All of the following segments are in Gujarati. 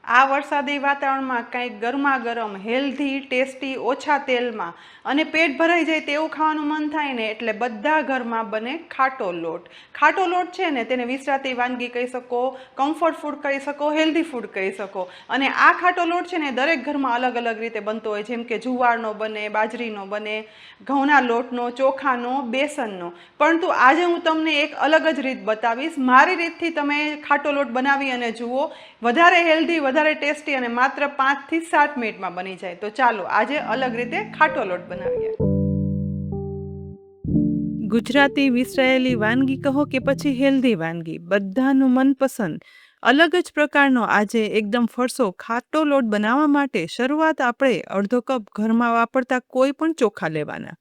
આ વરસાદી વાતાવરણમાં કંઈક ગરમા ગરમ હેલ્ધી ટેસ્ટી ઓછા તેલમાં અને પેટ ભરાઈ જાય તેવું ખાવાનું મન થાય ને એટલે બધા ઘરમાં બને ખાટો લોટ. ખાટો લોટ છે ને તેને વિસરાતી વાનગી કહી શકો, કમ્ફર્ટ ફૂડ કહી શકો, હેલ્ધી ફૂડ કહી શકો. અને આ ખાટો લોટ છે ને દરેક ઘરમાં અલગ અલગ રીતે બનતો હોય, જેમ કે જુવારનો બને, બાજરીનો બને, ઘઉંના લોટનો, ચોખાનો, બેસનનો. પરંતુ આજે હું તમને એક અલગ જ રીત બતાવીશ. મારી રીતથી તમે ખાટો લોટ બનાવી અને જુઓ. વધારે હેલ્ધી, વધારે ટેસ્ટી અને માત્ર 5 થી 7 મિનિટમાં બની જાય. તો ચાલો આજે અલગ રીતે ખાટો લોટ બનાવીએ. ગુજરાતી વિસરાયેલી વાનગી કહો કે પછી હેલ્ધી વાનગી, બધાનું મનપસંદ અલગ જ પ્રકારનો આજે એકદમ ફરસો ખાટો લોટ બનાવવા માટે શરૂઆત આપણે અડધો કપ ઘરમાં વાપરતા કોઈ પણ ચોખા લેવાના.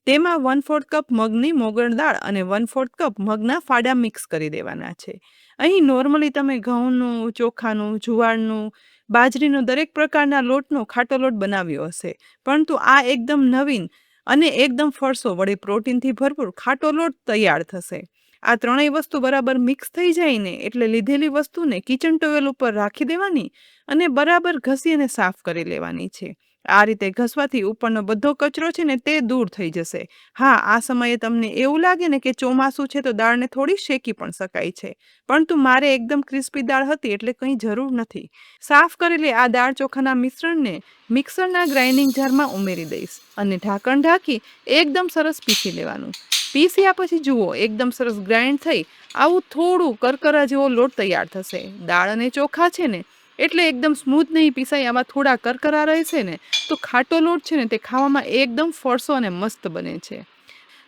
તેમાં 1/4 કપ મગની મોગર દાળ અને 1/4 કપ મગના ફાડા મિક્સ કરી દેવાના છે. અહીં નોર્મલી તમે ઘઉંનું, ચોખાનું, જુવારનું, બાજરીનો દરેક પ્રકારના લોટનો ખાટો લોટ બનાવ્યો હશે, પરંતુ આ એકદમ નવીન અને એકદમ ફરસો વડે પ્રોટીનથી ભરપૂર ખાટો લોટ તૈયાર થશે. આ ત્રણેય વસ્તુ બરાબર મિક્સ થઈ જાય ને એટલે લીધેલી વસ્તુને કિચન ટોવેલ ઉપર રાખી દેવાની અને બરાબર ઘસી અને સાફ કરી લેવાની છે. આ રીતે ઘસવાથી ઉપરનો બધો કચરો છે ને તે દૂર થઈ જશે. હા, આ સમયે તમને એવું લાગે ને કે ચોમાસું છે તો દાળને થોડી શેકી પણ શકાય છે, પરંતુ મારે એકદમ ક્રિસ્પી દાળ હતી એટલે કંઈ જરૂર નથી. સાફ કરેલી આ દાળ ચોખાના મિશ્રણને મિક્સરના ગ્રાઇન્ડિંગ જારમાં ઉમેરી દઈશ અને ઢાંકણ ઢાંકી એકદમ સરસ પીસી લેવાનું. પીસ્યા પછી જુઓ એકદમ સરસ ગ્રાઇન્ડ થઈ આવું થોડું કરકરા જેવો લોટ તૈયાર થશે. દાળ અને ચોખા છે ને એટલે એકદમ સ્મૂથ નહીં પીસાય, આમાં થોડા કરકરા રહેશે ને તો ખાટો લોટ છે ને તે ખાવામાં એકદમ ફરસો અને મસ્ત બને છે.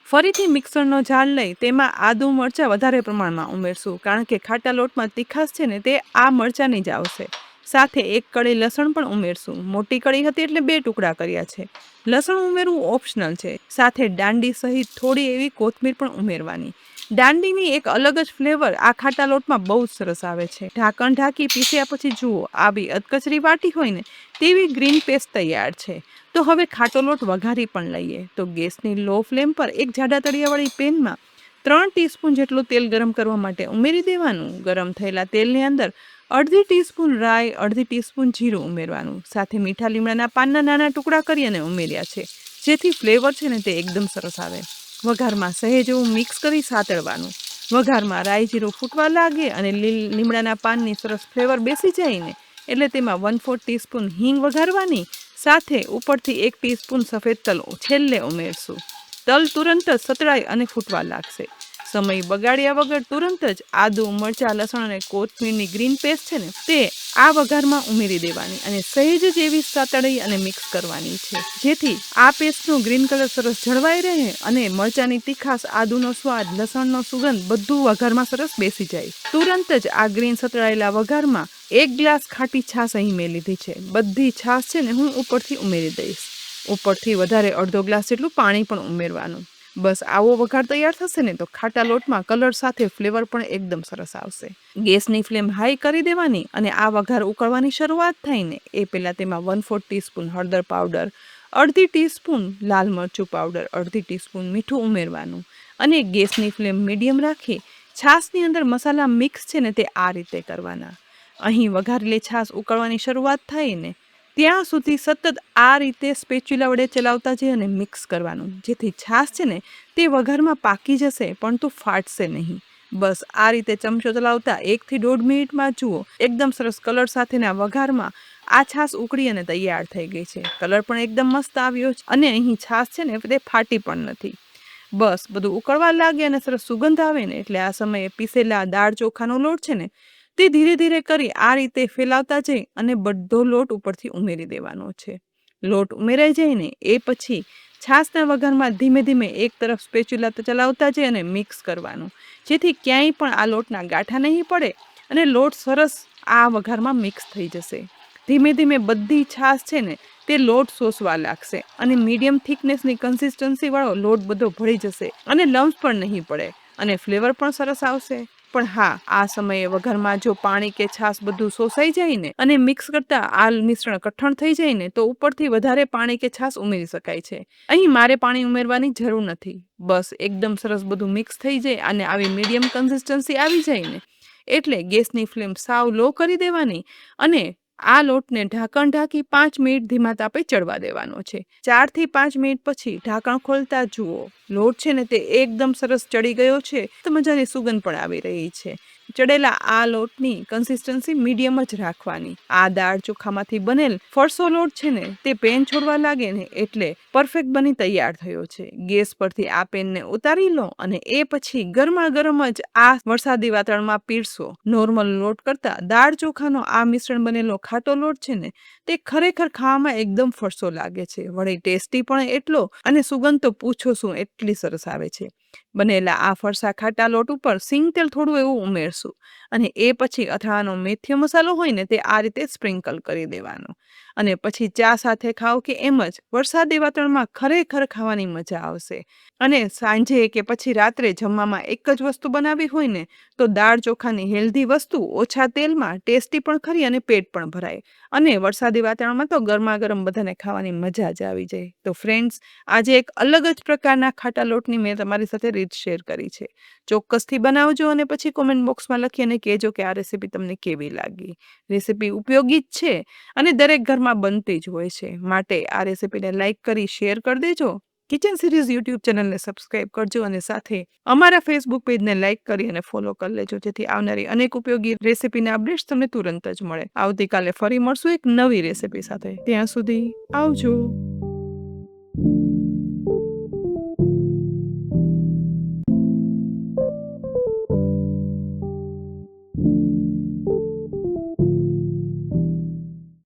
ફરીથી મિક્સરનો જાર લઈ તેમાં આદુ મરચાં વધારે પ્રમાણમાં ઉમેરશું, કારણ કે ખાટા લોટમાં તીખાશ છે ને તે આ મરચાંની જ આવશે. સાથે એક કળી લસણ પણ ઉમેરશું. મોટી કળી હતી એટલે 2 ટુકડા કર્યા છે. લસણ ઉમેરવું ઓપ્શનલ છે. સાથે દાંડી સહિત થોડી એવી કોથમીર પણ ઉમેરવાની. દાંડીની એક અલગ જ ફ્લેવર આ ખાટા લોટમાં બહુ જ સરસ આવે છે. ઢાંકણ ઢાંકી પીસ્યા પછી જુઓ આવી અધકચરી વાટી હોય ને તેવી ગ્રીન પેસ્ટ તૈયાર છે. તો હવે ખાટો લોટ વઘારી પણ લઈએ. તો ગેસની લો ફ્લેમ પર એક જાડા તળિયાવાળી પેનમાં 3 ટીસ્પૂન જેટલું તેલ ગરમ કરવા માટે ઉમેરી દેવાનું. ગરમ થયેલા તેલની અંદર અડધી ટીસ્પૂન રાઈ, અડધી ટીસ્પૂન જીરું ઉમેરવાનું. સાથે મીઠા લીમડાના પાનના નાના ટુકડા કરી અને ઉમેર્યા છે, જેથી ફ્લેવર છે ને તે એકદમ સરસ આવે. વઘારમાં સહેજ એવું મિક્સ કરી સાતળવાનું. વઘારમાં રાઈ જીરું ફૂટવા લાગે અને લીમડાના પાનની સરસ ફ્લેવર બેસી જાય ને એટલે તેમાં 1/4 ટીસ્પૂન હિંગ વઘારવાની. સાથે ઉપરથી 1 ટીસ્પૂન સફેદ તલ છેલ્લે ઉમેરશું. તલ તુરંત જ સતળાઈ અને ફૂટવા લાગશે. સમય બગાડ્યા વગર તુરંત જ આદુ, મરચાં, લસણ અને કોથમીરની ગ્રીન પેસ્ટ છે ને તે આ વઘારમાં ઉમેરી દેવાની અને સહેજ જ એવી સાતળી અને મિક્સ કરવાની છે, જેથી આ પેસ્ટનું ગ્રીન કલર સરસ જળવાઈ રહે અને મરચાંની તીખાશ, આદુનો સ્વાદ, લસણનો સુગંધ બધું વઘારમાં સરસ બેસી જાય. તુરંત જ આ ગ્રીન સતળાયેલા વઘારમાં 1 ગ્લાસ ખાટી છાશ અહીં મેં લીધી છે. બધી છાશ છે ને હું ઉપરથી ઉમેરી દઈશ. ઉપરથી વધારે અડધો ગ્લાસ જેટલું પાણી પણ ઉમેરવાનું. બસ આવો વઘાર તૈયાર થશે ને તો ખાટા લોટમાં કલર સાથે ફ્લેવર પણ એકદમ સરસ આવશે. ગેસની ફ્લેમ હાઈ કરી દેવાની અને આ વઘાર ઉકળવાની શરૂઆત થાય ને એ પહેલાં તેમાં 1/4 ટીસ્પૂન હળદર પાવડર, અડધી ટીસ્પૂન લાલ મરચું પાવડર, અડધી ટીસ્પૂન મીઠું ઉમેરવાનું અને ગેસની ફ્લેમ મીડિયમ રાખી છાશની અંદર મસાલા મિક્સ છે ને તે આ રીતે કરવાના. અહીં વઘારેલી છાશ ઉકળવાની શરૂઆત થાય ને ત્યાં સુધી સતત આ રીતે સ્પેચ્યુલા વડે ચલાવતા જઈ અને મિક્સ કરવાનું, જેથી છાશ છે ને તે વઘારમાં પાકી જશે પરંતુ ફાટશે નહીં. બસ આ રીતે ચમચો ચલાવતા 1 થી 1.5 મિનિટમાં જુઓ એકદમ સરસ કલર સાથેના વઘારમાં આ છાશ ઉકળી અને તૈયાર થઈ ગઈ છે. કલર પણ એકદમ મસ્ત આવ્યો છે અને અહીં છાશ છે ને તે ફાટી પણ નથી. બસ બધું ઉકળવા લાગે અને સરસ સુગંધ આવે ને એટલે આ સમયે પીસેલા દાળ ચોખાનો લોટ છે ને તે ધીરે ધીરે કરી આ રીતે ફેલાવતા જઈ અને બધો લોટ ઉપરથી ઉમેરી દેવાનો છે. લોટ ઉમેરાઈ જાય ને એ પછી છાશના વઘારમાં ધીમે ધીમે એક તરફ સ્પેચ્યુલા ચલાવતા જઈ અને મિક્સ કરવાનું, જેથી ક્યાંય પણ આ લોટના ગાંઠા નહીં પડે અને લોટ સરસ આ વઘારમાં મિક્સ થઈ જશે. ધીમે ધીમે બધી છાશ છે ને તે લોટ શોષવા લાગશે અને મીડિયમ થિકનેસની કન્સિસ્ટન્સી વાળો લોટ બધો ભળી જશે અને લમ્સ પણ નહીં પડે અને ફ્લેવર પણ સરસ આવશે. પણ હા, આ સમયે વઘારમાં જો પાણી કે છાશ બધું શોષાઈ જાય ને અને મિક્સ કરતા આ મિશ્રણ કઠણ થઈ જાય ને તો ઉપરથી વધારે પાણી કે છાશ ઉમેરી શકાય છે. અહીં મારે પાણી ઉમેરવાની જરૂર નથી. બસ એકદમ સરસ બધું મિક્સ થઈ જાય અને આવી મીડિયમ કન્સિસ્ટન્સી આવી જાય ને એટલે ગેસની ફ્લેમ સાવ લો કરી દેવાની અને આ લોટને ઢાંકણ ઢાંકી 5 મિનિટ ધીમા તાપે ચડવા દેવાનો છે. 4 થી 5 મિનિટ પછી ઢાંકણ ખોલતા જુઓ, લોટ છે ને તે એકદમ સરસ ચડી ગયો છે, તો મજાની સુગંધ પણ આવી રહી છે. ચડેલા આ લોટની કન્સિસ્ટન્સી મીડિયમ જ રાખવાની. આ દાળ ચોખામાંથી બનેલ ફરસો લોટ છે ને તે પેન છોડવા લાગે ને એટલે પરફેક્ટ બની તૈયાર થયો છે. ગેસ પરથી આ પેનને ઉતારી લો અને એ પછી ગરમા ગરમ જ આ વરસાદી વાતાવરણમાં પીરસો. નોર્મલ લોટ કરતા દાળ ચોખાનો આ મિશ્રણ બનેલો ખાટો લોટ છે ને તે ખરેખર ખાવામાં એકદમ ફરસો લાગે છે. વળી ટેસ્ટી પણ એટલો અને સુગંધ તો પૂછો શું એટલી સરસ આવે છે. બનેલા આ ફરસા ખાટા લોટ ઉપર સિંગ તેલ થોડું એવું ઉમેરશું અને એ પછી અથાણાનો મેથીયો મસાલો હોય ને તે આ રીતે સ્પ્રિંકલ કરી દેવાનો અને પછી ચા સાથે ખાઓ કે એમ જ વરસાદી વાતાવરણમાં ખરેખર ખાવાની મજા આવશે. અને સાંજે કે પછી રાત્રે જમવામાં એક જ વસ્તુ બનાવી હોય ને તો દાળ ચોખાની હેલ્ધી વસ્તુ ઓછા તેલમાં ટેસ્ટી પણ ખરી અને પેટ પણ ભરાય. અને વરસાદી વાતાવરણમાં તો ગરમા ગરમ બધાને ખાવાની મજા જ આવી જાય. તો ફ્રેન્ડ્સ, આજે એક અલગ જ પ્રકારના ખાટા લોટની મેં તમારી સાથે રીત શેર કરી છે. ચોક્કસથી બનાવજો અને પછી કોમેન્ટ બોક્સમાં લખી અને કહેજો કે આ રેસીપી તમને કેવી લાગી. રેસીપી ઉપયોગી જ છે અને દરેક ઘરમાં બનતી જ હોય છે. માટે આ રેસીપીને લાઈક કરી શેર કરી દેજો. કિચન સિરીઝ યુટ્યુબ ચેનલને સબસ્ક્રાઇબ કરજો અને સાથે અમારા ફેસબુક પેજને લાઈક કરી અને ફોલો કરી લેજો, જેથી આવનારી અનેક ઉપયોગી રેસીપીના અપડેટ્સ તમને તુરંત જ મળે. આવતીકાલે ફરી મળશું એક નવી રેસીપી સાથે. ત્યાં સુધી આવજો.